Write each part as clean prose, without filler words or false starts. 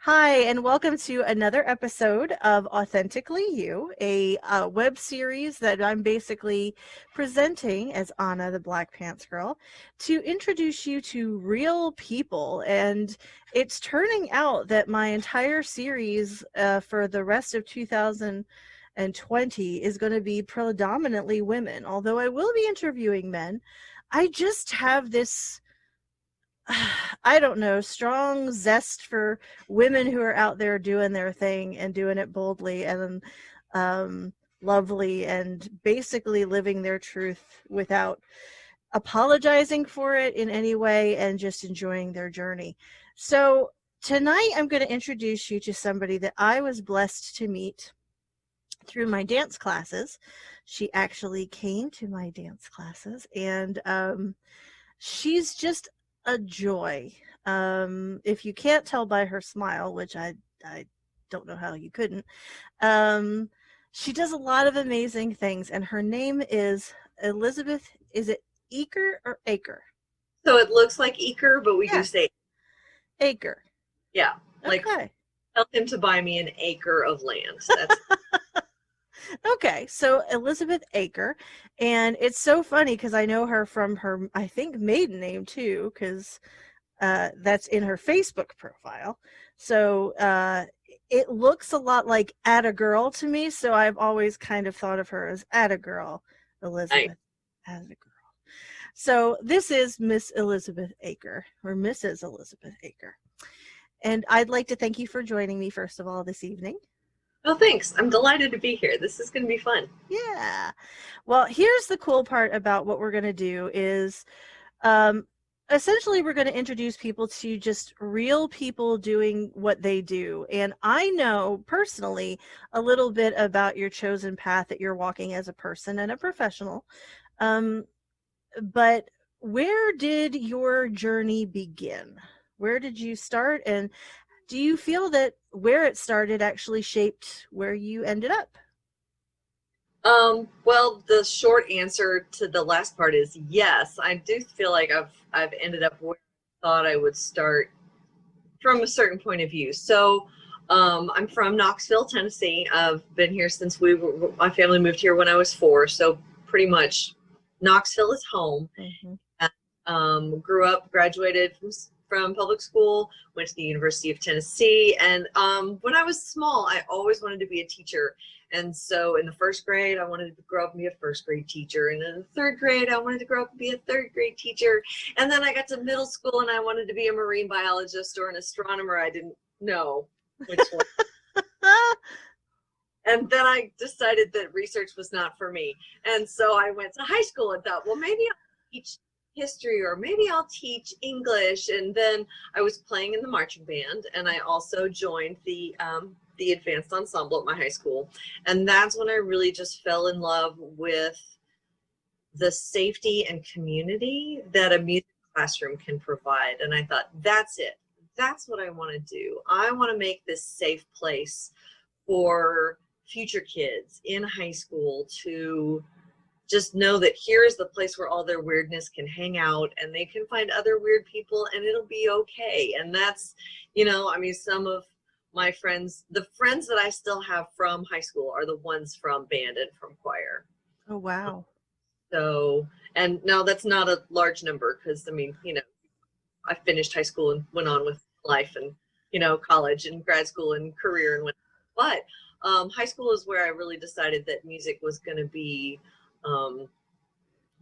Hi, and welcome to another episode of Authentically You, a web series that I'm basically presenting as Anna, the Black Pants Girl, to introduce you to real people. And it's turning out that my entire series for the rest of 2020 is going to be predominantly women. Although I will be interviewing men, I just have this I don't know, strong zest for women who are out there doing their thing and doing it boldly and um, lovely and basically living their truth without apologizing for it in any way and just enjoying their journey. So tonight I'm going to introduce you to somebody that I was blessed to meet through my dance classes. She actually came to my dance classes, and she's just a joy. If you can't tell by her smile, which I don't know how you couldn't, um, she does a lot of amazing things, and her name is Elizabeth. Is it Eaker or Aker? So it looks like Eaker, but we do Yeah, say, Aker. yeah, like Okay. tell him to buy me an acre of land. That's Okay, so Elizabeth Eaker, and it's so funny because I know her from her, I think, maiden name too, because that's in her Facebook profile. So it looks a lot like Atta Girl to me. So I've always kind of thought of her as Atta Girl, nice. Elizabeth as a girl. So this is Miss Elizabeth Eaker, or Mrs. Elizabeth Eaker. And I'd like to thank you for joining me, first of all, this evening. Well, thanks. I'm delighted to be here. This is going to be fun. Yeah. Well, here's the cool part about what we're going to do is um, essentially we're going to introduce people to just real people doing what they do. And I know personally a little bit about your chosen path that you're walking as a person and a professional. Um, but where did your journey begin? Where did you start? And do you feel that where it started actually shaped where you ended up? Well, the short answer to the last part is yes. I do feel like I've ended up where I thought I would start from a certain point of view. So, I'm from Knoxville, Tennessee. I've been here since my family moved here when I was 4. So pretty much Knoxville is home. Mm-hmm. Grew up, graduated from public school, went to the University of Tennessee. And when I was small, I always wanted to be a teacher. And so in the first grade, I wanted to grow up and be a first grade teacher. And in the third grade, I wanted to grow up and be a third grade teacher. And then I got to middle school and I wanted to be a marine biologist or an astronomer. I didn't know which one. And then I decided that research was not for me. And so I went to high school and thought, well, maybe I'll teach history or maybe I'll teach English. And then I was playing in the marching band and I also joined the advanced ensemble at my high school. And that's when I really just fell in love with the safety and community that a music classroom can provide. And I thought, that's it. That's what I want to do. I want to make this safe place for future kids in high school to just know that here is the place where all their weirdness can hang out and they can find other weird people and it'll be okay. And that's, I mean, some of my friends, the friends that I still have from high school are the ones from band and from choir. Oh, wow. So, and now that's not a large number because I mean, I finished high school and went on with life and, college and grad school and career and went, but high school is where I really decided that music was going to be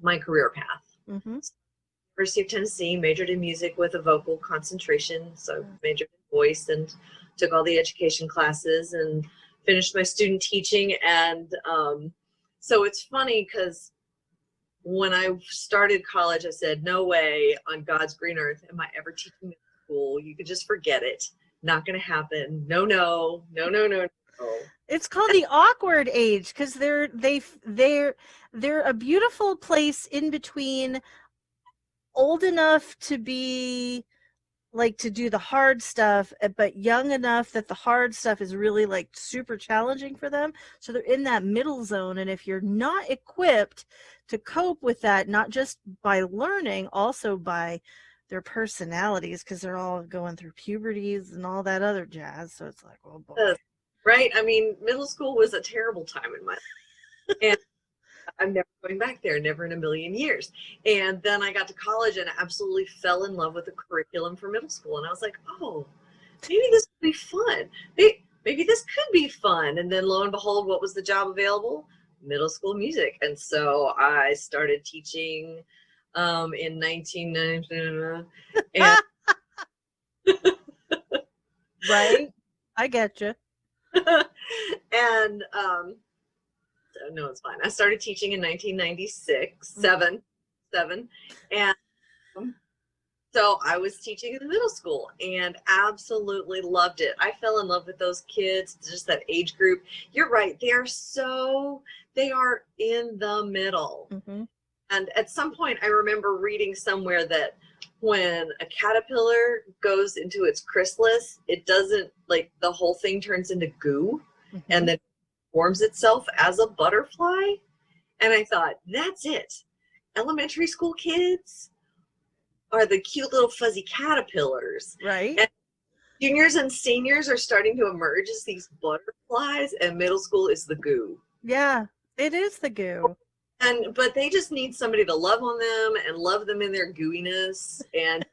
my career path. Mm-hmm. University of Tennessee, majored in music with a vocal concentration. So majored in voice and took all the education classes and finished my student teaching. And so it's funny because when I started college, I said, no way on God's green earth am I ever teaching middle school. You could just forget it. not going to happen. No, no, no, no, no, no. It's called the awkward age because they're a beautiful place in between old enough to be like to do the hard stuff, but young enough that the hard stuff is really like super challenging for them. So they're in that middle zone. And if you're not equipped to cope with that, not just by learning, also by their personalities, because they're all going through puberties and all that other jazz. So it's like, oh boy. Right. I mean, middle school was a terrible time in my life. And I'm never going back there, never in a million years. And then I got to college and absolutely fell in love with the curriculum for middle school. And I was like, oh, maybe this would be fun. Maybe this could be fun. And then lo and behold, what was the job available? Middle school music. And so I started teaching in 1990. And right? I get you. And no, it's fine. I started teaching in 1996, seven, and so I was teaching in the middle school and absolutely loved it. I fell in love with those kids, just that age group. You're right. They are in the middle. Mm-hmm. And at some point, I remember reading somewhere that when a caterpillar goes into its chrysalis, it doesn't, like, the whole thing turns into goo, mm-hmm. and then forms itself as a butterfly. And I thought, that's it. Elementary school kids are the cute little fuzzy caterpillars. Right. And juniors and seniors are starting to emerge as these butterflies, and middle school is the goo. Yeah, it is the goo. But they just need somebody to love on them and love them in their gooiness and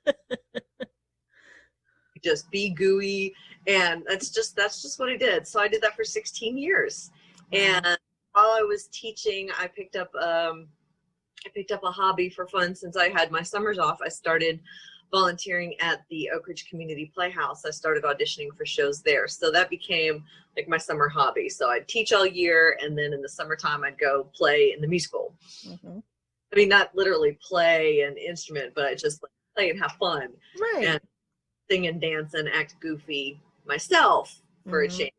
just be gooey. And that's just what I did. So I did that for 16 years. And while I was teaching, I picked up a hobby for fun. Since I had my summers off, I started volunteering at the Oak Ridge Community Playhouse. I started auditioning for shows there. So that became like my summer hobby. So I'd teach all year, and then in the summertime, I'd go play in the musical. Mm-hmm. I mean, not literally play an instrument, but I just like play and have fun. Right. And sing and dance and act goofy myself for a change.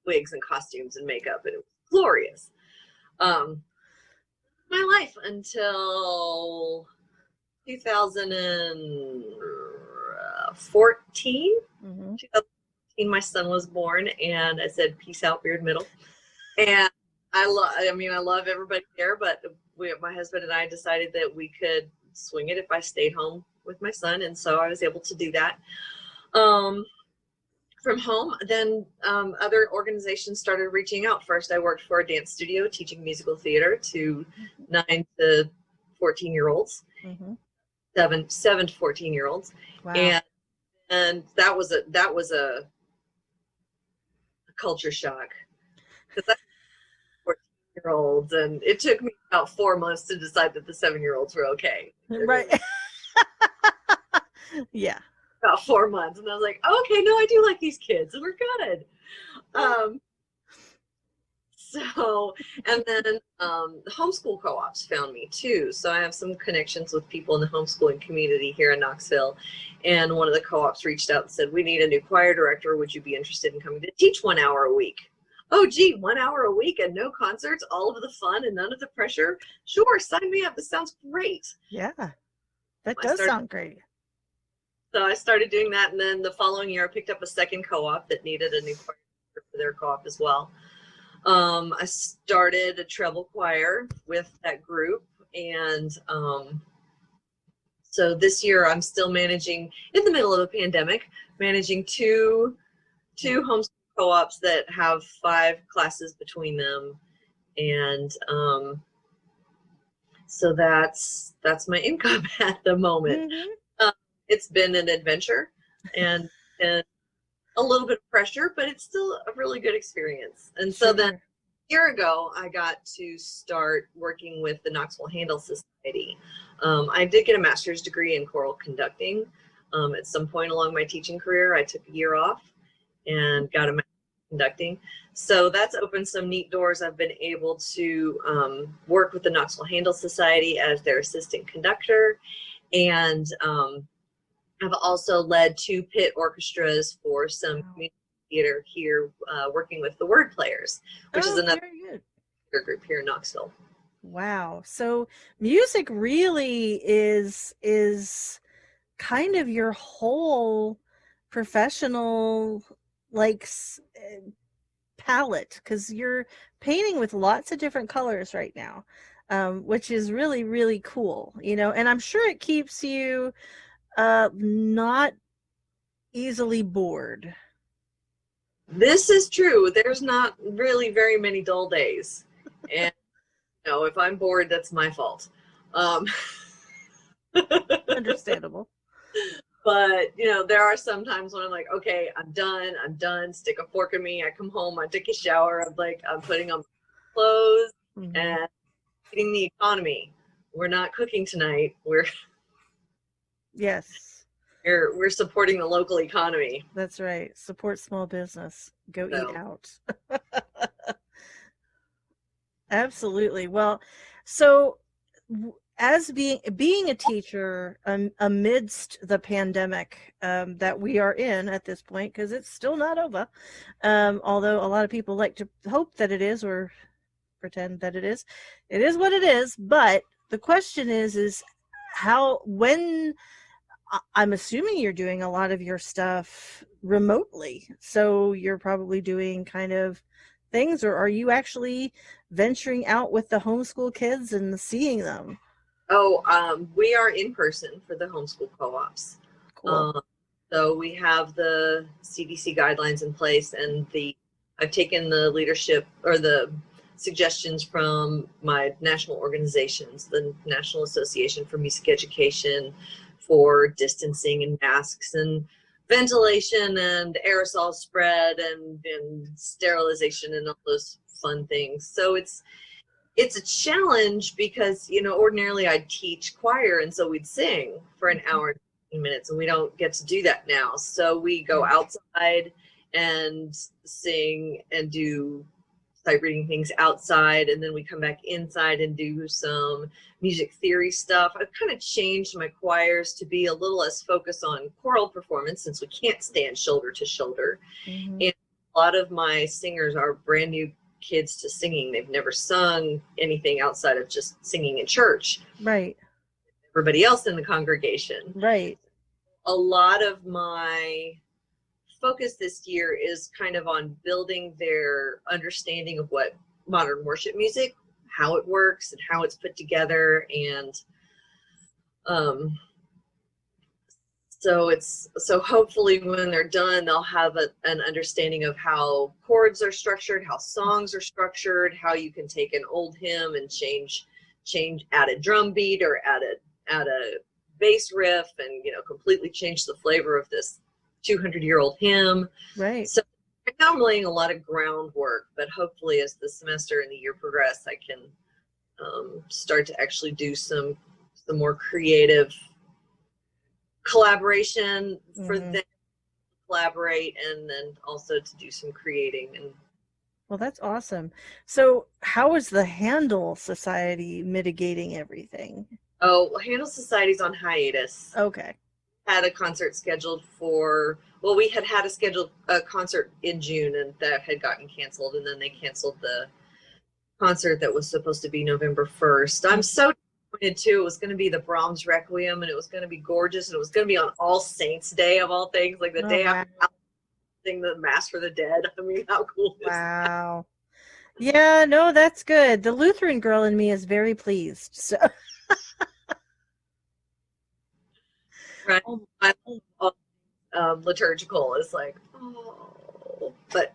Wigs and costumes and makeup, and it was glorious. My life until 2014. Mm-hmm. 2014, my son was born, and I said, "Peace out, weird middle." And I love everybody there, but my husband and I decided that we could swing it if I stayed home with my son, and so I was able to do that. From home, then other organizations started reaching out. First, I worked for a dance studio teaching musical theater to 9 to 14-year-olds, mm-hmm. 7 to 14-year-olds, wow. and that was a culture shock, because that's 14-year-olds, and it took me about 4 months to decide that the 7-year-olds were okay. Right. Yeah. About 4 months, and I was like, oh, okay, no, I do like these kids, and we're good. So, and then the homeschool co-ops found me too. So I have some connections with people in the homeschooling community here in Knoxville, and one of the co-ops reached out and said, we need a new choir director. Would you be interested in coming to teach 1 hour a week? Oh, gee, 1 hour a week and no concerts, all of the fun and none of the pressure? Sure, sign me up. This sounds great. Yeah, that does sound great. So I started doing that, and then the following year I picked up a second co-op that needed a new choir for their co-op as well. I started a treble choir with that group, and so this year I'm still managing, in the middle of a pandemic, managing two homeschool co-ops that have 5 classes between them, and so that's my income at the moment. Mm-hmm. It's been an adventure and a little bit of pressure, but it's still a really good experience. And so then a year ago, I got to start working with the Knoxville Handel Society. I did get a master's degree in choral conducting. At some point along my teaching career, I took a year off and got a master's in conducting. So that's opened some neat doors. I've been able to work with the Knoxville Handel Society as their assistant conductor, and I've also led 2 pit orchestras for some Wow. community theater here, working with the Word Players, which is Oh, another very good. group here in Knoxville. Wow. So music really is kind of your whole professional like palette, because you're painting with lots of different colors right now, which is really, really cool, and I'm sure it keeps you not easily bored. This is true. There's not really very many dull days. And if I'm bored, that's my fault. Um, Understandable. but there are some times when I'm like, okay, I'm done. Stick a fork in me. I come home, I take a shower. I'm putting on clothes Hmm. and feeding the economy. We're not cooking tonight. Yes, We're supporting the local economy. that's right. Support small business. Go eat So, out. Absolutely. Well, so as being a teacher, amidst the pandemic that we are in at this point, because it's still not over, although a lot of people like to hope that it is, or pretend that it is what it is. But the question is how, when, I'm assuming you're doing a lot of your stuff remotely. So you're probably doing kind of things, or are you actually venturing out with the homeschool kids and seeing them? we are in person for the homeschool co-ops. Cool. Um, so we have the CDC guidelines in place, and I've taken the leadership or the suggestions from my national organizations, the National Association for Music Education, for distancing and masks and ventilation and aerosol spread and sterilization and all those fun things. So it's a challenge because ordinarily I'd teach choir, and so we'd sing for an Mhm. hour and 15 minutes, and we don't get to do that now. So we go Yeah. outside and sing and do sight reading things outside, and then we come back inside and do some music theory stuff. I've kind of changed my choirs to be a little less focused on choral performance, since we can't stand shoulder to shoulder. Hmm. And a lot of my singers are brand new kids to singing. They've never sung anything outside of just singing in church, Right. everybody else in the congregation. Right. A lot of my focus this year is kind of on building their understanding of what modern worship music, how it works and how it's put together. And um, so hopefully when they're done, they'll have an understanding of how chords are structured, how songs are structured, how you can take an old hymn and add a drum beat or add a bass riff, and completely change the flavor of this 200-year-old hymn. Right. So right now I'm laying a lot of groundwork, but hopefully as the semester and the year progress, I can start to actually do some more creative collaboration for Hmm. them to collaborate, and then also to do some creating. And Well, that's awesome. So how is the Handel Society mitigating everything? Handel Society's on hiatus. Okay. Had a concert scheduled for, well, we had a scheduled concert in June, and that had gotten canceled, and then they canceled the concert that was supposed to be November 1st. I'm so disappointed too. It was going to be the Brahms Requiem, and it was going to be gorgeous, and it was going to be on All Saints Day of all things, like the Oh, day wow. after sing the Mass for the Dead. I mean, how cool is that? Wow. Yeah, no, that's good. The Lutheran girl in me is very pleased. So, Right? oh, I love liturgical. It's like, oh, but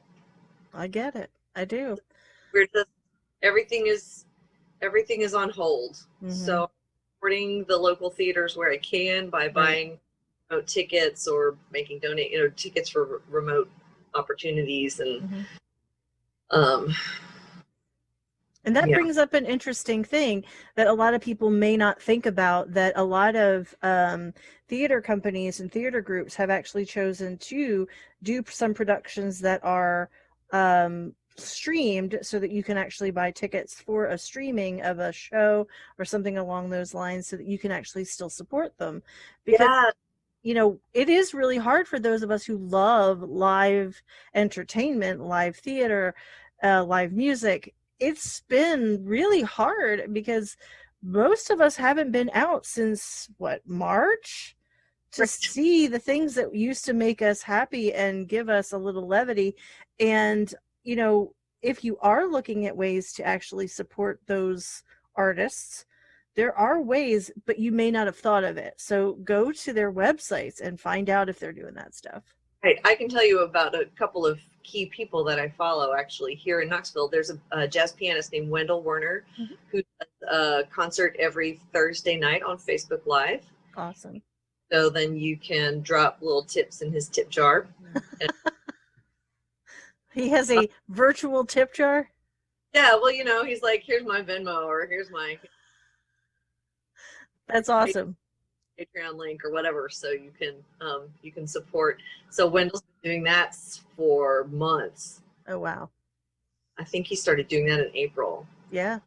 I get it. I do. we're just everything is everything is on hold. Hmm. So I'm supporting the local theaters where I can by Right. buying remote tickets or making tickets for remote opportunities. And Hmm. um And that yeah. brings up an interesting thing that a lot of people may not think about, that a lot of theater companies and theater groups have actually chosen to do some productions that are streamed, so that you can actually buy tickets for a streaming of a show or something along those lines, so that you can actually still support them. Because Yeah. you know, it is really hard for those of us who love live entertainment, live theater, live music. It's been really hard because most of us haven't been out since what, March? To Right. see the things that used to make us happy and give us a little levity. And, you know, if you are looking at ways to actually support those artists, there are ways, but you may not have thought of it. So go to their websites and find out if they're doing that stuff. Right. I can tell you about a couple of key people that I follow actually here in Knoxville. There's a jazz pianist named Wendell Werner Mhm. who does a concert every Thursday night on Facebook Live. Awesome. So then you can drop little tips in his tip jar. And, He has a virtual tip jar. yeah, well, you know, he's like, here's my Venmo or here's my That's awesome. Patreon link or whatever, so you can support. So Wendell's been doing that for months. Oh, wow. I think he started doing that in April. Yeah.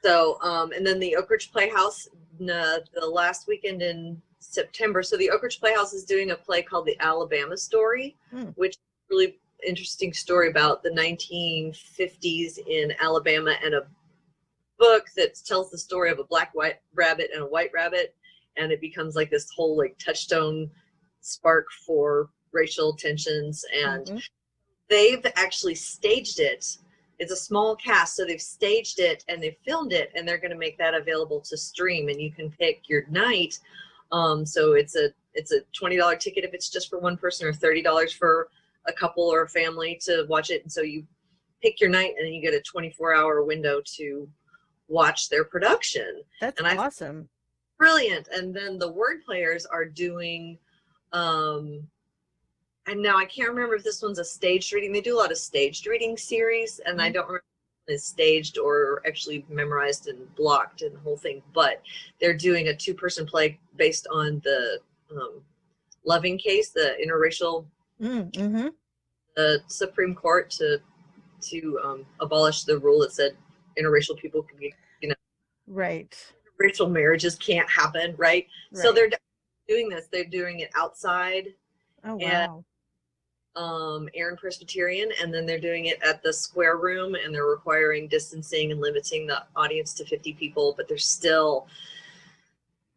So and then the Oak Ridge Playhouse the last weekend in September. So the Oak Ridge Playhouse is doing a play called The Alabama Story, which is a really interesting story about the 1950s in Alabama, and a book that tells the story of a black white rabbit and a white rabbit, and it becomes like this whole like touchstone spark for racial tensions. And they've actually staged it. It's a small cast, so they've staged it and they've filmed it, and they're going to make that available to stream, and you can pick your night. So it's a $20 ticket if it's just for one person, or $30 for a couple or a family to watch it. And so you pick your night, and then you get a 24-hour window to watch their production. That's awesome. Brilliant. And then the word players are doing and now I can't remember if this one's a staged reading. They do a lot of staged reading series, and I don't remember if it's staged or actually memorized and blocked and the whole thing, but they're doing a 2-person play based on the Loving case, the interracial the Supreme Court to abolish the rule that said interracial people could be, you know, right, racial marriages can't happen, right? So they're doing this. They're doing it outside. Oh, wow. Aaron Presbyterian, and then they're doing it at the Square Room, and they're requiring distancing and limiting the audience to 50 people, but they're still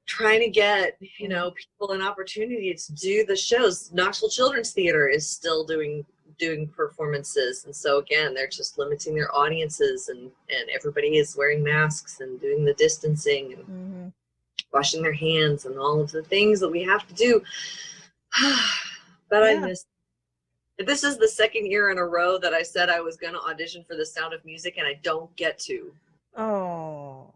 trying to get, you know, people an opportunity to do the shows. Knoxville Children's Theater is still doing performances, and so again, they're just limiting their audiences, and everybody is wearing masks and doing the distancing and washing their hands and all of the things that we have to do. But I miss. This is the second year in a row that I said I was going to audition for The Sound of Music, and I don't get to. Oh,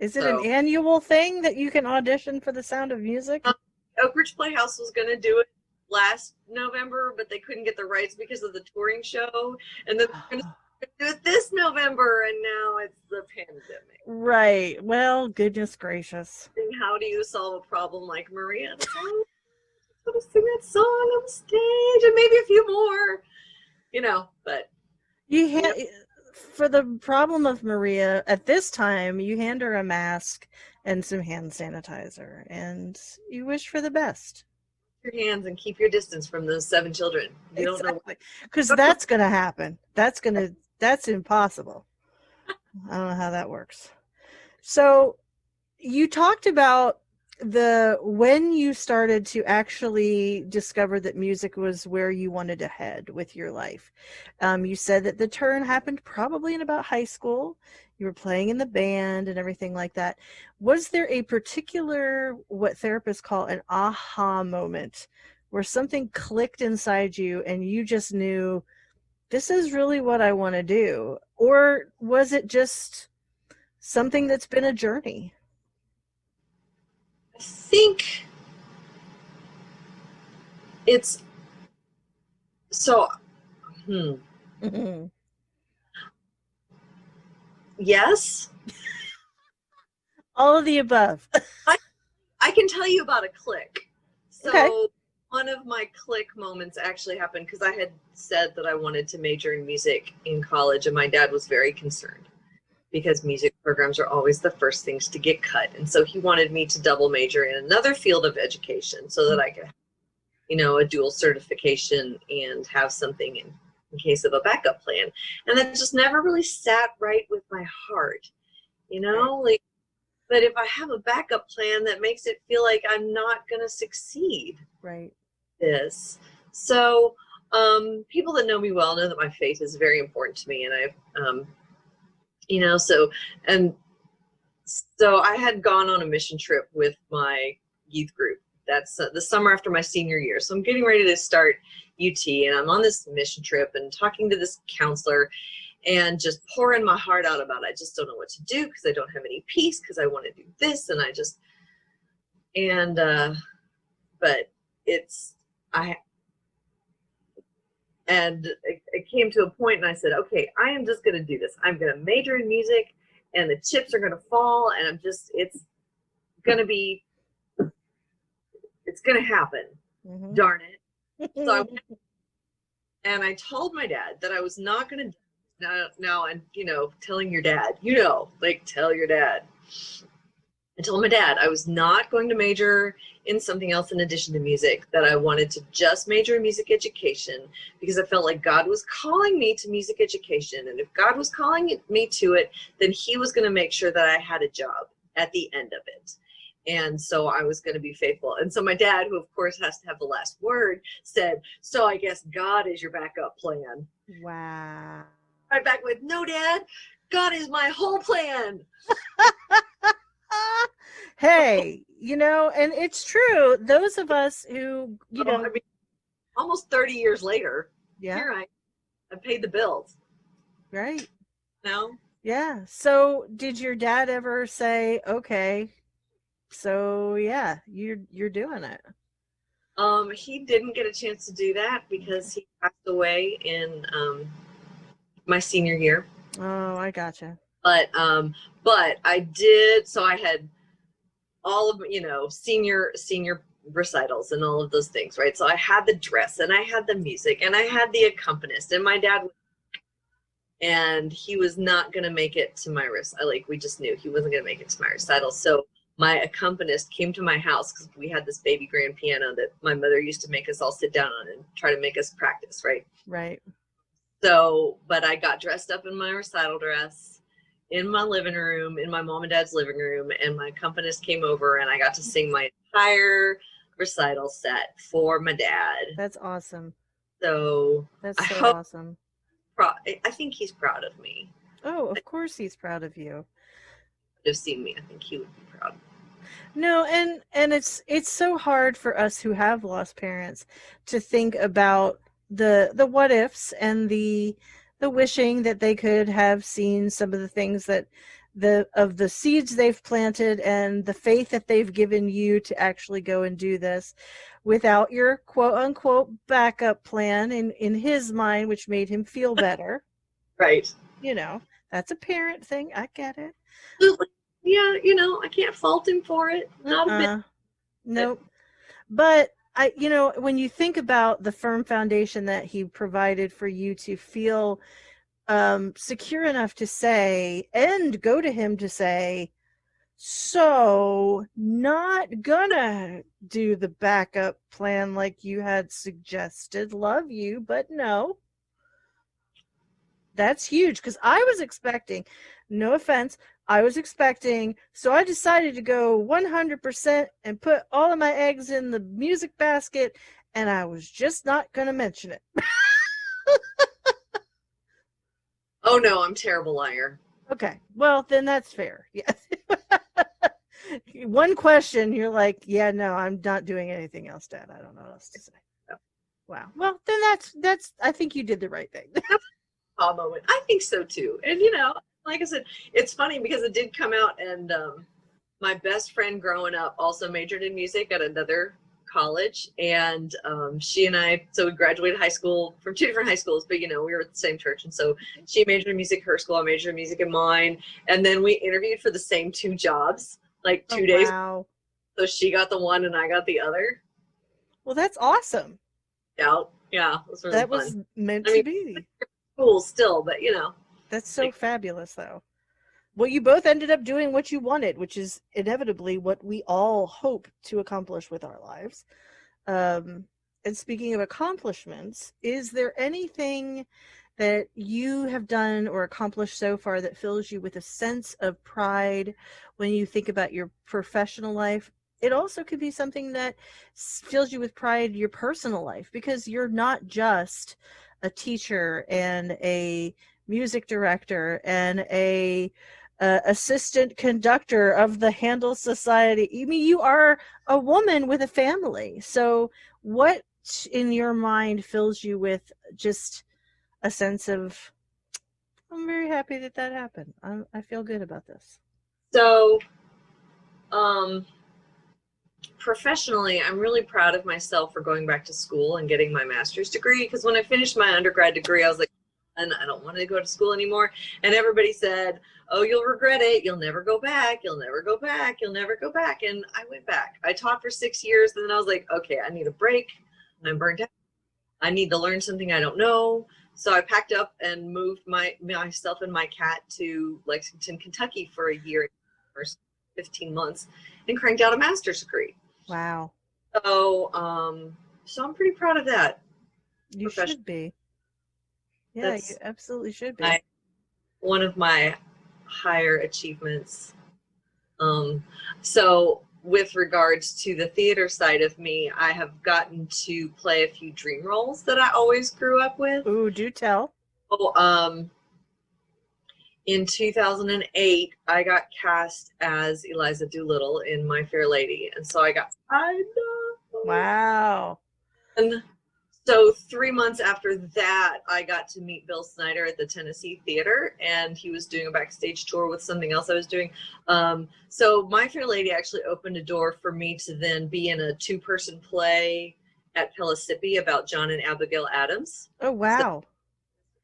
is it an annual thing that you can audition for The Sound of Music? Oak Ridge Playhouse was going to do it last November, but they couldn't get the rights because of the touring show, and then they're going to do it this November, and now it's the pandemic. Right. Well, goodness gracious. And how do you solve a problem like Maria? To sing that song on the stage, and maybe a few more, you know, but for the problem of Maria at this time, you hand her a mask and some hand sanitizer, and you wish for the best. Your hands and keep your distance from those 7 children. You don't know, because that's going to happen. That's impossible. I don't know how that works. So you talked about when you started to actually discover that music was where you wanted to head with your life. You said that the turn happened probably in about high school. You were playing in the band and everything like that. Was there a particular, what therapists call an aha moment, where something clicked inside you and you just knew, this is really what I want to do? Or was it just something that's been a journey? I think it's so yes, all of the above. I can tell you about a click. So one of my click moments actually happened because I had said that I wanted to major in music in college, and my dad was very concerned because music programs are always the first things to get cut. And so he wanted me to double major in another field of education so that I could, a dual certification and have something in case of a backup plan. And that just never really sat right with my heart, like, but if I have a backup plan, that makes it feel like I'm not going to succeed. Right. This. So people that know me well know that my faith is very important to me. And so I had gone on a mission trip with my youth group. That's the summer after my senior year. So I'm getting ready to start UT, and I'm on this mission trip and talking to this counselor and just pouring my heart out about it. I just don't know what to do because I don't have any peace, because I want to do this, and but it came to a point, and I said, okay, I am just going to do this. I'm going to major in music, and the chips are going to fall, and it's going to happen. Mm-hmm. Darn it. So I told my dad that I was not going to, now, and, telling your dad, tell your dad. I told my dad I was not going to major in something else in addition to music, that I wanted to just major in music education because I felt like God was calling me to music education. And if God was calling me to it, then he was going to make sure that I had a job at the end of it. And so I was going to be faithful. And so my dad, who of course has to have the last word, said, so I guess God is your backup plan. Wow. Right back with, no, Dad, God is my whole plan. Hey, and it's true. Those of us who, almost 30 years later, yeah, here I paid the bills. Right. No? Yeah. So did your dad ever say, okay, so yeah, you're doing it? He didn't get a chance to do that because he passed away in my senior year. Oh, I gotcha. But I did, so I had all of, senior recitals and all of those things, right? So I had the dress, and I had the music, and I had the accompanist, and my dad, and he was not going to make it to my recital. We just knew he wasn't going to make it to my recital. So my accompanist came to my house, because we had this baby grand piano that my mother used to make us all sit down on and try to make us practice, right? Right. So, but I got dressed up in my recital dress in my living room, in my mom and dad's living room, and my accompanist came over, and I got to sing my entire recital set for my dad. That's awesome. So that's so awesome. I think he's proud of me. Oh, of course he's proud of you. Have seen me, I think he would be proud. No, and it's so hard for us who have lost parents to think about the what ifs and the wishing that they could have seen some of the things that the seeds they've planted and the faith that they've given you to actually go and do this without your quote unquote backup plan in his mind, which made him feel better. Right. That's a parent thing. I get it. Yeah, I can't fault him for it. Not a bit. Nope. But when you think about the firm foundation that he provided for you to feel secure enough to say, and go to him to say, so not gonna do the backup plan like you had suggested. Love you, but no. That's huge, because I was expecting, no offense, so I decided to go 100% and put all of my eggs in the music basket, and I was just not going to mention it. Oh, no, I'm a terrible liar. Okay, well, then that's fair. Yes. One question, you're like, yeah, no, I'm not doing anything else, Dad. I don't know what else to say. No. Wow. Well, then that's, I think you did the right thing. Moment. I think so, too. And, like I said, it's funny because it did come out, and my best friend growing up also majored in music at another college, and she and I, so we graduated high school from two different high schools, but we were at the same church, and so she majored in music her school, I majored in music in mine, and then we interviewed for the same two jobs, like 2 days. Wow. So she got the one and I got the other. Well, that's awesome. Yeah, it was really that fun. Was meant to be cool still, but that's so fabulous, though. well, you both ended up doing what you wanted, which is inevitably what we all hope to accomplish with our lives. Um, and speaking of accomplishments, is there anything that you have done or accomplished so far that fills you with a sense of pride when you think about your professional life? It also could be something that fills you with pride in your personal life, because you're not just a teacher and a music director and a assistant conductor of the Handel Society. I mean, you are a woman with a family. So what in your mind fills you with just a sense of, I'm very happy that that happened. I feel good about this. So, um, professionally, I'm really proud of myself for going back to school and getting my master's degree, because when I finished my undergrad degree, I was like, and I don't want to go to school anymore. And everybody said, oh, you'll regret it. You'll never go back. You'll never go back. You'll never go back. And I went back. I taught for 6 years. And then I was like, okay, I need a break. I'm burnt out. I need to learn something I don't know. So I packed up and moved myself and my cat to Lexington, Kentucky for a year, or 15 months, and cranked out a master's degree. Wow. So I'm pretty proud of that. You should be. Yeah, That's you absolutely should be. one of my higher achievements. So with regards to the theater side of me, I have gotten to play a few dream roles that I always grew up with. Ooh, do tell. In 2008, I got cast as Eliza Doolittle in My Fair Lady, and so I know. Wow. And so 3 months after that, I got to meet Bill Snyder at the Tennessee Theater, and he was doing a backstage tour with something else I was doing. So My Fair Lady actually opened a door for me to then be in a 2-person play at Pellissippi about John and Abigail Adams. Oh, wow.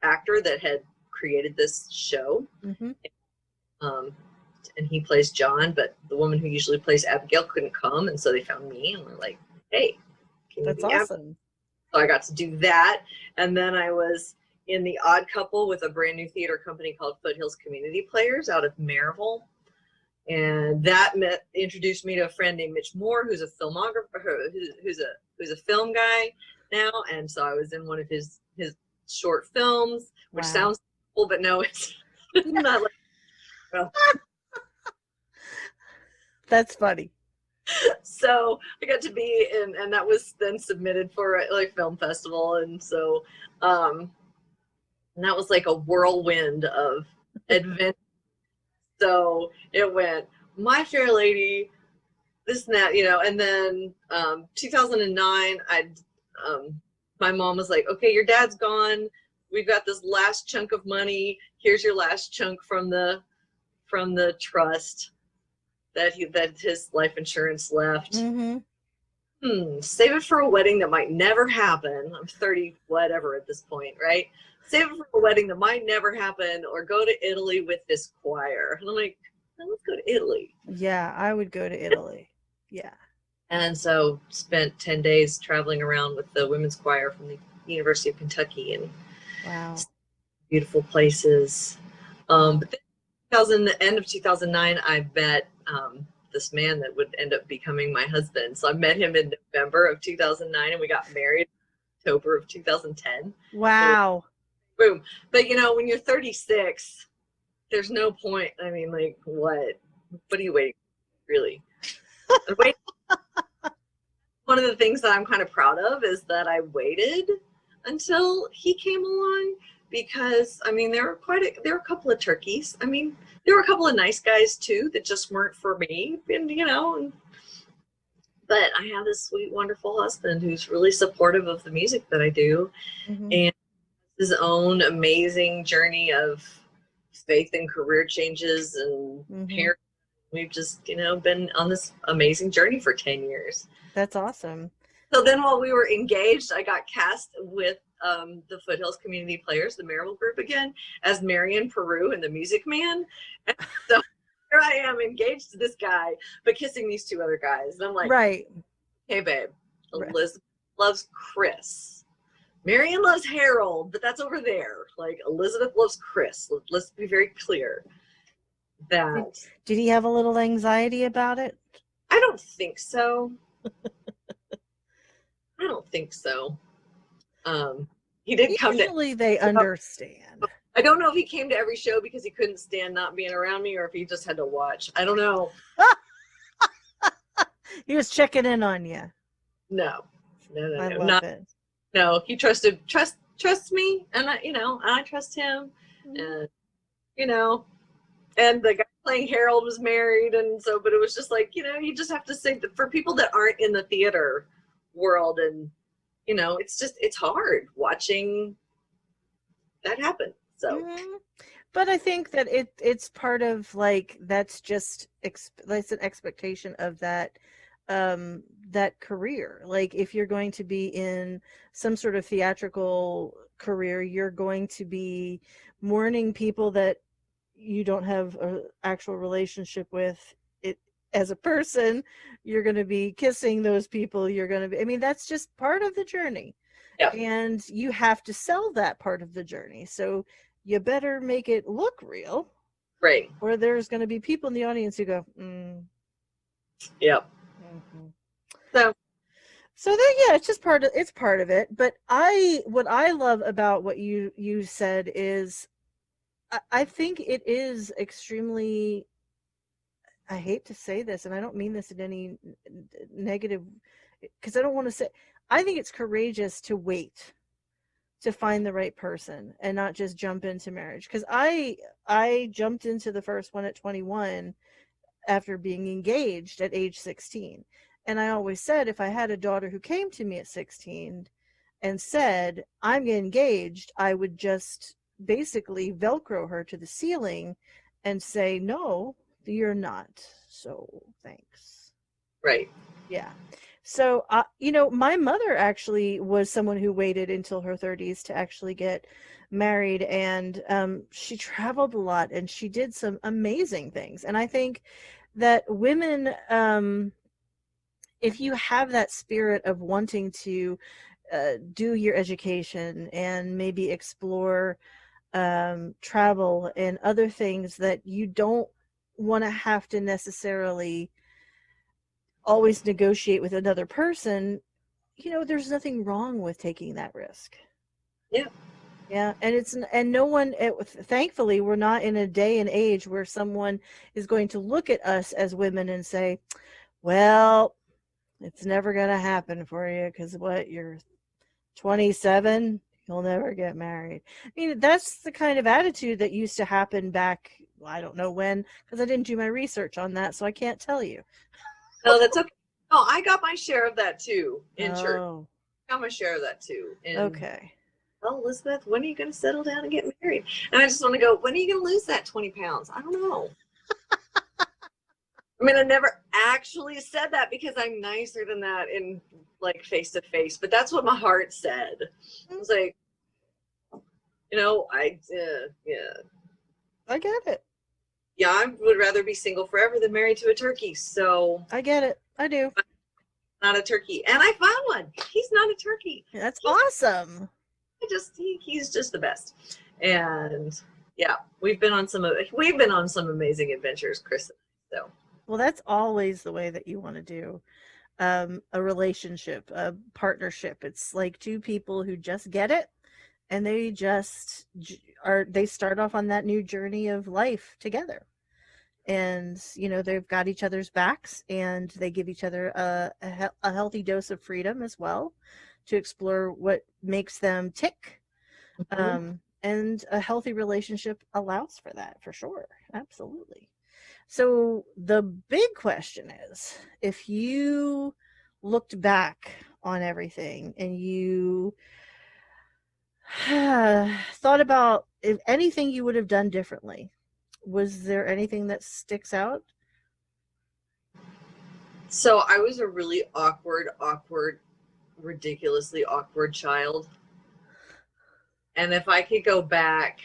Actor that had created this show. Mm-hmm. And he plays John, but the woman who usually plays Abigail couldn't come, and so they found me, and we're like, hey, can you That's be awesome. So I got to do that. And then I was in The Odd Couple with a brand new theater company called Foothills Community Players out of Maryville. And that introduced me to a friend named Mitch Moore, who's a filmographer, who's a film guy now. And so I was in one of his short films, which sounds cool, but no, it's not like, well. That's funny. So I got to be in, and that was then submitted for a film festival. And so, and that was like a whirlwind of adventure. So it went My Fair Lady, this and that, and then 2009, my mom was like, okay, your dad's gone. We've got this last chunk of money. Here's your last chunk from the trust that his life insurance left. Mm-hmm. Save it for a wedding that might never happen. I'm 30 whatever at this point, right? Save it for a wedding that might never happen, or go to Italy with this choir. And I'm like, let's go to Italy. Yeah, I would go to Italy. Yeah. And so spent 10 days traveling around with the women's choir from the University of Kentucky, and wow, beautiful places. But then end of 2009, I met this man that would end up becoming my husband. So I met him in November of 2009, and we got married in October of 2010. Wow. So, boom. But when you're 36, there's no point. I mean, like, what are you waiting for, really? One of the things that I'm kind of proud of is that I waited until he came along, because I mean, there were a couple of turkeys. I mean, there were a couple of nice guys too that just weren't for me, and but I have this sweet, wonderful husband who's really supportive of the music that I do, and his own amazing journey of faith and career changes and parenting. We've just, been on this amazing journey for 10 years. That's awesome. So then while we were engaged, I got cast with the Foothills Community Players, the Maryville group again, as Marion Peru and the Music Man. And so here I am, engaged to this guy, but kissing these 2 other guys. And I'm like, right. Hey, babe, Elizabeth loves Chris. Marion loves Harold, but that's over there. Like, Elizabeth loves Chris. Let's be very clear. that. Did he have a little anxiety about it? I don't think so. I don't think so. He did come to. Usually they understand. I don't know if he came to every show because he couldn't stand not being around me, or if he just had to watch. I don't know. He was checking in on you. No, no, no, I no, love not. it. No, he trusts me, and I trust him, and you know, and the guy playing Harold was married, and so, but it was just like, you just have to say that for people that aren't in the theater world, and it's hard watching that happen. So Mm-hmm. But I think that it's part of like that's an expectation of that career. Like if you're going to be in some sort of theatrical career, you're going to be mourning people that you don't have an actual relationship with it as a person. You're going to be kissing those people. You're going to be, I mean, that's just part of the journey. yeah, And you have to sell that part of the journey. So you better make it look real, right, or there's going to be people in the audience who go, yeah. mm-hmm. So So that, yeah, it's part of it. But what I love about what you said is I think it is extremely, I hate to say this, and I don't mean this in any negative, because I don't want to say, I think it's courageous to wait to find the right person and not just jump into marriage. Because I jumped into the first one at 21 after being engaged at age 16. And I always said if I had a daughter who came to me at 16 and said, I'm engaged, I would just basically Velcro her to the ceiling and say, no, you're not. So thanks. right, Yeah. So, my mother actually was someone who waited until her 30s to actually get married. And she traveled a lot and she did some amazing things. And I think that women, if you have that spirit of wanting to do your education and maybe explore travel and other things that you don't want to have to necessarily always negotiate with another person, there's nothing wrong with taking that risk. yeah. Yeah, and no one, thankfully, we're not in a day and age where someone is going to look at us as women and say, "Well, it's never going to happen for you because what, you're 27, you'll never get married." I mean, that's the kind of attitude that used to happen back, well, I don't know when, because I didn't do my research on that, so I can't tell you. No, that's okay. No, I got my share of that too in church. Oh, I got my share of that too. And okay. well, Elizabeth, when are you going to settle down and get married? And I just want to go, when are you going to lose that 20 pounds? I don't know. I mean, I never actually said that because I'm nicer than that in like face to face, but that's what my heart said. I was like, yeah, I get it. yeah, I would rather be single forever than married to a turkey. So, I get it. I do. not a turkey. And I found one. He's not a turkey. That's He's awesome. he's just the best. And yeah, we've been on some amazing adventures, Chris. So, Well, that's always the way that you want to do a relationship, a partnership. It's like two people who just get it and they start off on that new journey of life together. And, they've got each other's backs and they give each other a healthy dose of freedom as well to explore what makes them tick. mhm. And a healthy relationship allows for that, for sure. Absolutely. So the big question is, if you looked back on everything and you thought about if anything you would have done differently, was there anything that sticks out? So I was a really awkward, ridiculously awkward child. And if I could go back,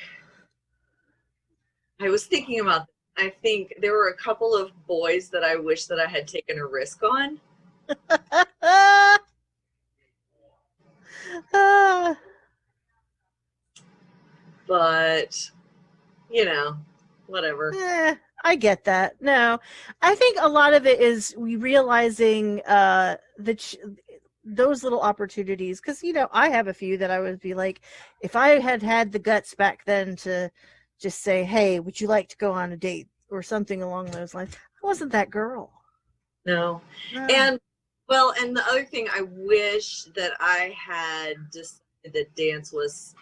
I was thinking about, I think there were a couple of boys that I wish that I had taken a risk on, Ah, but you know, whatever. I get that. No, I think a lot of it is we realizing those little opportunities. Because I have a few that I would be like, if I had had the guts back then to just say, "Hey, would you like to go on a date?" or something along those lines. I wasn't that girl. No. No. And well, and the other thing, I wish that I had decided that dance was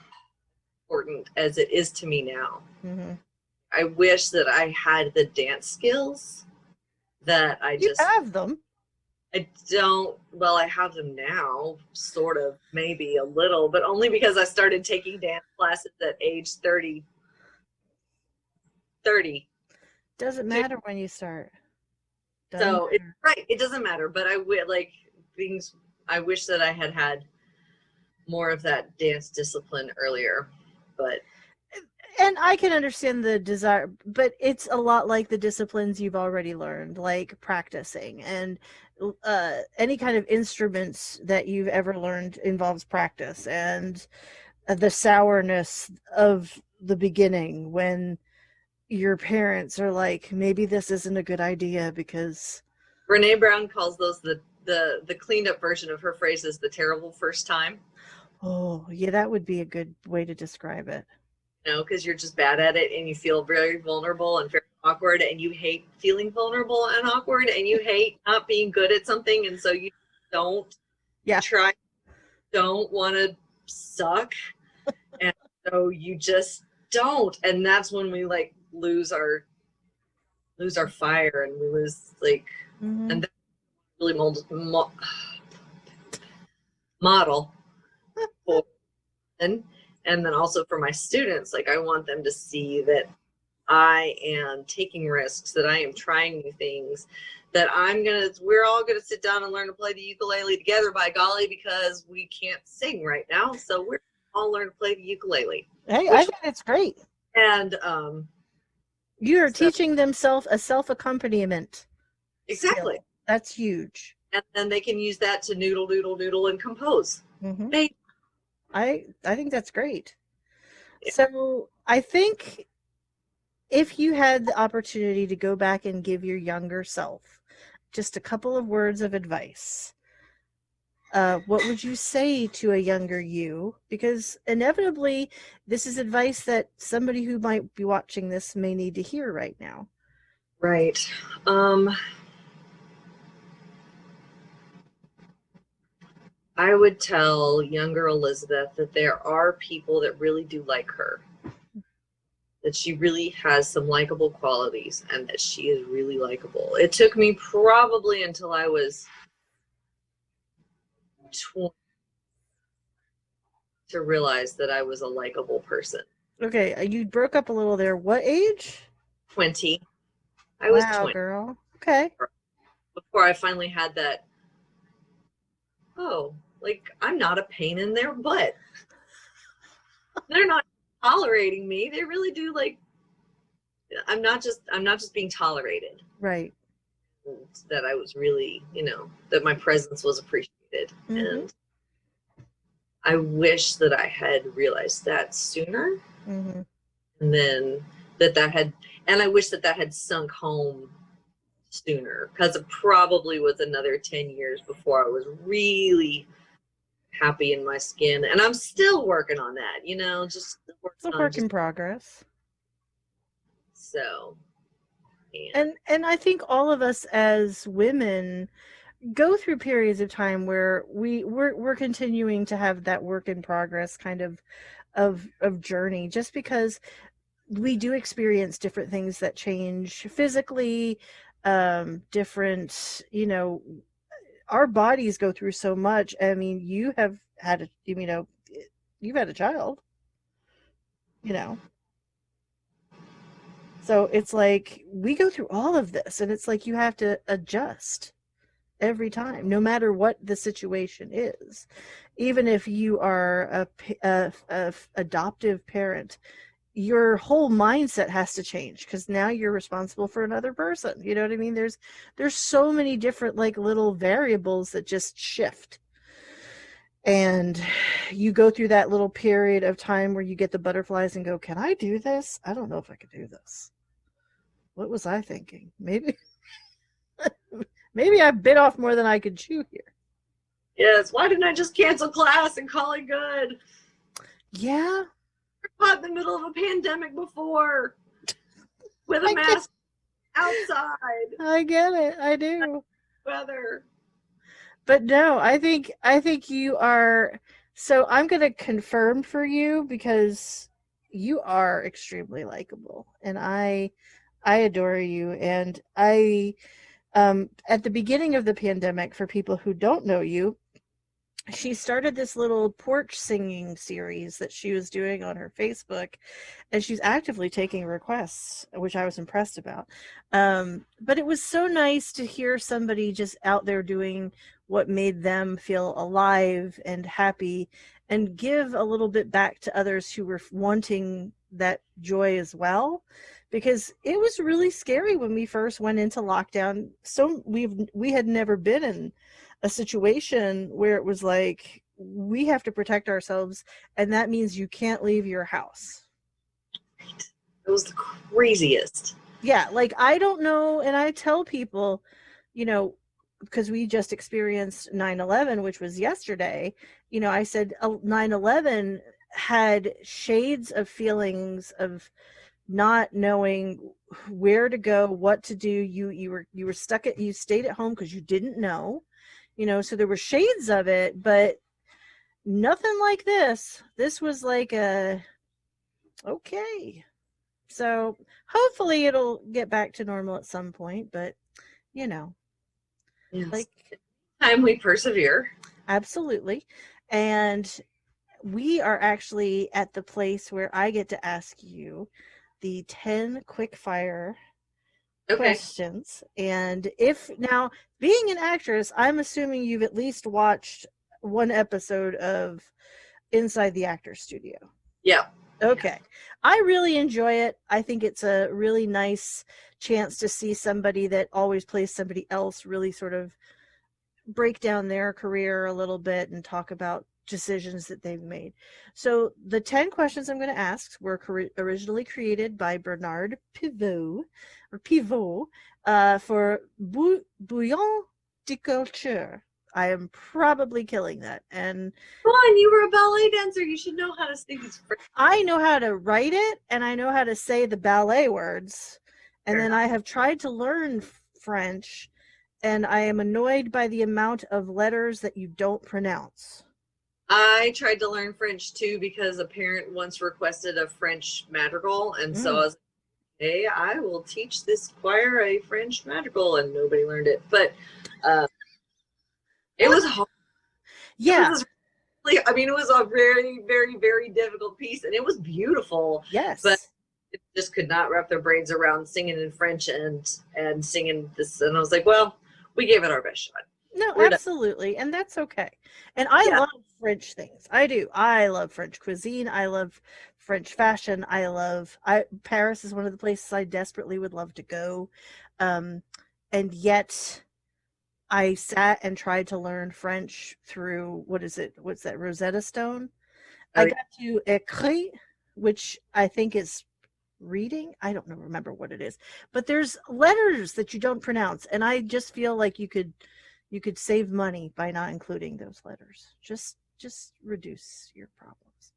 important as it is to me now. Hmm. I wish that I had the dance skills that You have them. I don't, well, I have them now, sort of, maybe a little, but only because I started taking dance classes at age 30. Doesn't matter when you start. Doesn't So it's matter. right, it doesn't matter, but I would like things, I wish that I had more of that dance discipline earlier, but And I can understand the desire, but it's a lot like the disciplines you've already learned, like practicing and any kind of instruments that you've ever learned involves practice and the sourness of the beginning when your parents are like, maybe this isn't a good idea because, Brene Brown calls those the cleaned up version of her phrase is the terrible first time. oh, yeah, that would be a good way to describe it. Because you're just bad at it and you feel very vulnerable and very awkward and you hate feeling vulnerable and awkward and you hate not being good at something. And so you don't Yeah. try, don't want to suck. And so you just don't. And that's when we like lose our fire and we lose like, Hmm. and that's really model for and then also for my students, like I want them to see that I am taking risks, that I am trying new things, that we're all gonna sit down and learn to play the ukulele together, by golly, because we can't sing right now. So we're all learn to play the ukulele. Hey, I Which think it's great. and You're so teaching them a self accompaniment exactly. skill. That's huge. And then they can use that to noodle, doodle, doodle and compose. Hmm. They I think that's great. So I think if you had the opportunity to go back and give your younger self just a couple of words of advice, what would you say to a younger you? Because inevitably, this is advice that somebody who might be watching this may need to hear right now. right. Um I would tell younger Elizabeth that there are people that really do like her, that she really has some likable qualities and that she is really likable. It took me probably until I was 20 to realize that I was a likable person. Okay, you broke up a little there. What age? 20. I was Wow, 20 girl. Okay. before I finally had that, oh, like I'm not a pain in their butt. They're not tolerating me. They really do like I'm not just being tolerated. Right. That I was really, that my presence was appreciated. Mm-hmm. And I wish that I had realized that sooner. Mm-hmm. And then that had, and I wish that had sunk home sooner, because it probably was another 10 years before I was really happy in my skin. And I'm still working on that, just It's a working on work just in progress. so. And I think all of us as women go through periods of time where we're continuing to have that work in progress kind of journey, just because we do experience different things that change physically, different, our bodies go through so much. I mean, you've had a child, you know so it's like we go through all of this, and it's like you have to adjust every time, no matter what the situation is. Even if you are a adoptive parent, your whole mindset has to change because now you're responsible for another person. You know what I mean? There's so many different like little variables that just shift. And you go through that little period of time where you get the butterflies and go, can I do this? I don't know if I could do this. What was I thinking? Maybe maybe I bit off more than I could chew here. Yes. Why didn't I just cancel class and call it good? Yeah, We're caught in the middle of a pandemic before with a I get mask outside I get it. I do. weather. But no, I think you are, so I'm going to confirm for you because you are extremely likable and I adore you, and I at the beginning of the pandemic, for people who don't know you, she started this little porch singing series that she was doing on her Facebook, and she's actively taking requests, which I was impressed about. But it was so nice to hear somebody just out there doing what made them feel alive and happy, and give a little bit back to others who were wanting that joy as well. Because it was really scary when we first went into lockdown. So we had never been in a situation where it was like, we have to protect ourselves, and that means you can't leave your house. It was the craziest. Yeah, like I don't know, and I tell people, you know, because we just experienced 9/11, which was yesterday. I said 9/11 had shades of feelings of not knowing where to go, what to do. You were stuck at, you stayed at home because you didn't know. So there were shades of it, but nothing like this. This was like a, okay. So hopefully it'll get back to normal at some point, but you know, Yes. like, Time we persevere. absolutely. And we are actually at the place where I get to ask you the 10 quick fire Okay. questions. And if now, being an actress, I'm assuming you've at least watched one episode of Inside the Actors Studio. Yeah. Okay. I really enjoy it. I think it's a really nice chance to see somebody that always plays somebody else really sort of break down their career a little bit and talk about decisions that they've made. So the 10 questions I'm going to ask were originally created by Bernard Pivot, for Bouillon de Culture. I am probably killing that. And Come on, you were a ballet dancer. You should know how to say these phrases. I know how to write it and I know how to say the ballet words. And then I have tried to learn French, and I am annoyed by the amount of letters that you don't pronounce. I tried to learn French too because a parent once requested a French madrigal, and so I was like, hey, I will teach this choir a French madrigal, and nobody learned it. But it was hard. It was Yeah. this really, I mean, it was a very, very, very difficult piece, and it was beautiful, but Yes. it just could not wrap their brains around singing in French and singing this. And I was like, well, we gave it our best shot. No, We're done. absolutely. And that's okay. And I Yeah. love French things. I do. I love French cuisine. I love French fashion. Paris is one of the places I desperately would love to go. Um, and yet I sat and tried to learn French through, what is it? What's that? Rosetta Stone? Oh, I yeah. got to écrit, which I think is reading. I don't know, remember what it is, but there's letters that you don't pronounce, and I just feel like you could save money by not including those letters. Just reduce your problems.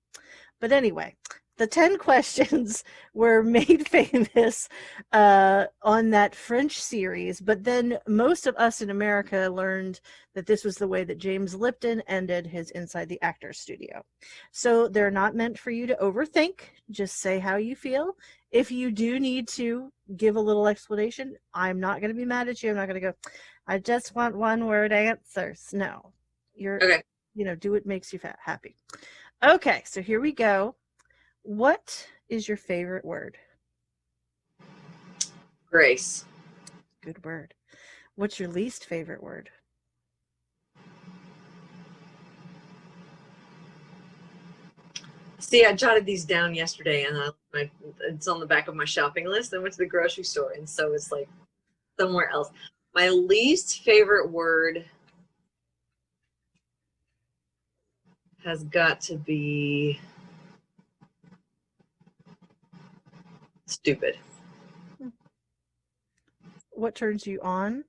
But anyway, the 10 questions were made famous on that French series, but then most of us in America learned that this was the way that James Lipton ended his Inside the Actors Studio. So they're not meant for you to overthink. Just say how you feel. If you do need to give a little explanation, I'm not going to be mad at you. I'm not going to go, I just want one word answers. No, you're, Okay. do what makes you happy. Okay, so here we go. What is your favorite word? Grace. Good word. What's your least favorite word? See, I jotted these down yesterday, and it's on the back of my shopping list. I went to the grocery store, and so it's like somewhere else. My least favorite word has got to be stupid. What turns you on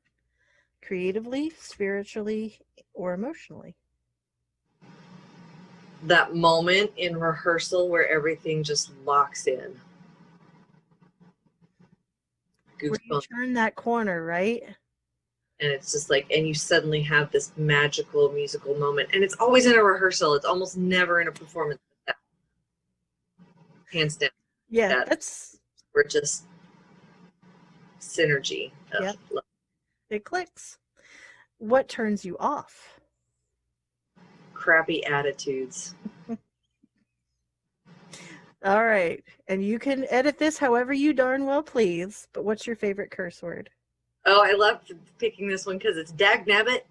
creatively, spiritually, or emotionally? That moment in rehearsal where everything just locks in. Where you Goosebumps. turn that corner, right? And it's just like, and you suddenly have this magical musical moment. And it's always in a rehearsal. It's almost never in a performance. Hands down. Yeah, That that's, we're just synergy. yep, it clicks. What turns you off? Crappy attitudes. All right. And you can edit this however you darn well please, but what's your favorite curse word? Oh, I love picking this one because it's dagnabbit.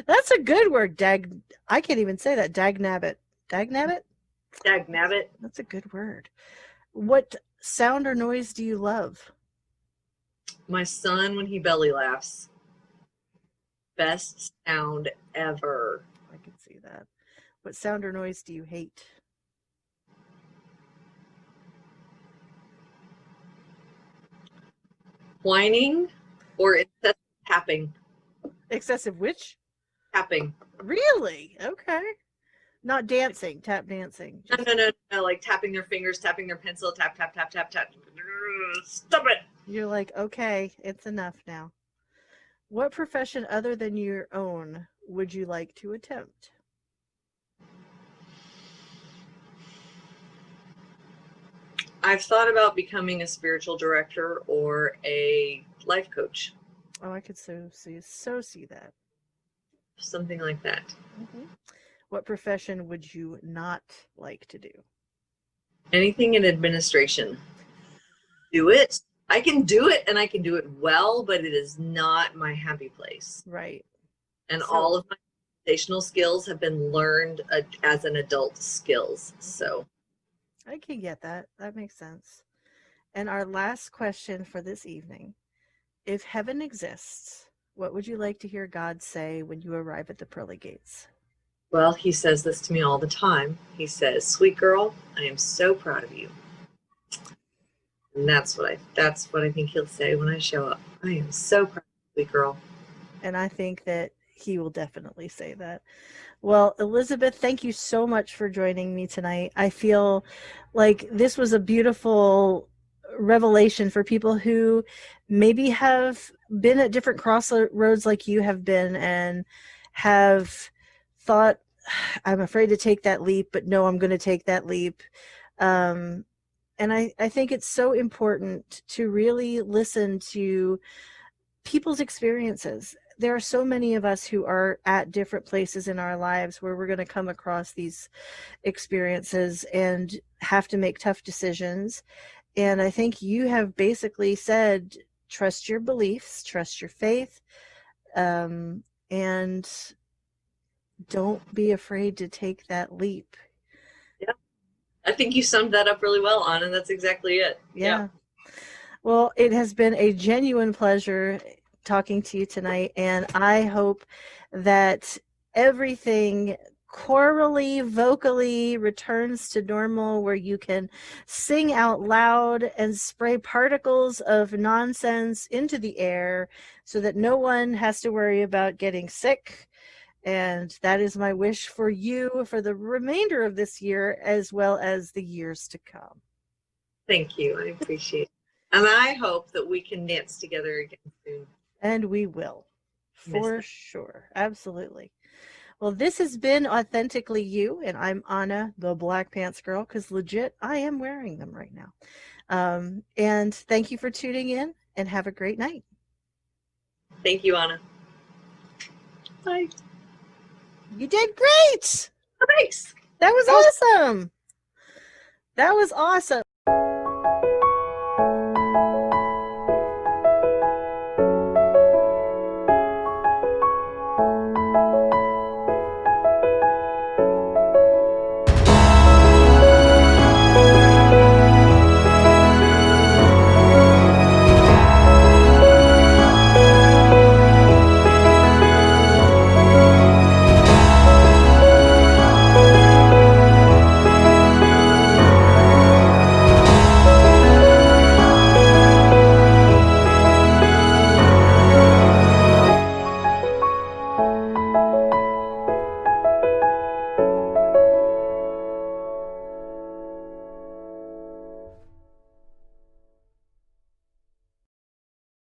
That's a good word. I can't even say that. Dagnabbit. Dagnabbit? Dagnabbit. That's a good word. What sound or noise do you love? My son, when he belly laughs. Best sound ever. I can see that. What sound or noise do you hate? Whining or excessive tapping. Excessive which? Tapping. Really? Okay. Not dancing, tap dancing. No, like tapping their fingers, tapping their pencil, tap, tap, tap, tap, tap. Stop it. You're like, okay, it's enough now. What profession other than your own would you like to attempt? I've thought about becoming a spiritual director or a life coach. Oh, I could so see that. Something like that. Mm-hmm. What profession would you not like to do? Anything in administration. Do it. I can do it and I can do it well, but it is not my happy place. Right. And So, all of my organizational skills have been learned as an adult skills. So I can get that. That makes sense. And our last question for this evening. If heaven exists, what would you like to hear God say when you arrive at the pearly gates? well, he says this to me all the time. He says, "Sweet girl, I am so proud of you." And that's what I think he'll say when I show up. I am so proud of you, sweet girl. And I think that he will definitely say that. Well, Elizabeth, thank you so much for joining me tonight. I feel like this was a beautiful revelation for people who maybe have been at different crossroads like you have been and have thought, I'm afraid to take that leap, but no, I'm going to take that leap. And I think it's so important to really listen to people's experiences. There are so many of us who are at different places in our lives where we're going to come across these experiences and have to make tough decisions. And I think you have basically said, trust your beliefs, trust your faith, and don't be afraid to take that leap. Yeah. I think you summed that up really well, Anna. That's exactly it. Yeah. Well, it has been a genuine pleasure talking to you tonight, and I hope that everything chorally, vocally returns to normal, where you can sing out loud and spray particles of nonsense into the air so that no one has to worry about getting sick. And that is my wish for you for the remainder of this year as well as the years to come. Thank you. I appreciate it. And I hope that we can dance together again soon. And we will, for sure. Absolutely. Well, this has been Authentically You, and I'm Anna, the Black Pants Girl, because legit, I am wearing them right now. And thank you for tuning in, and have a great night. Thank you, Anna. Bye. You did great. Thanks. That was awesome. That was awesome.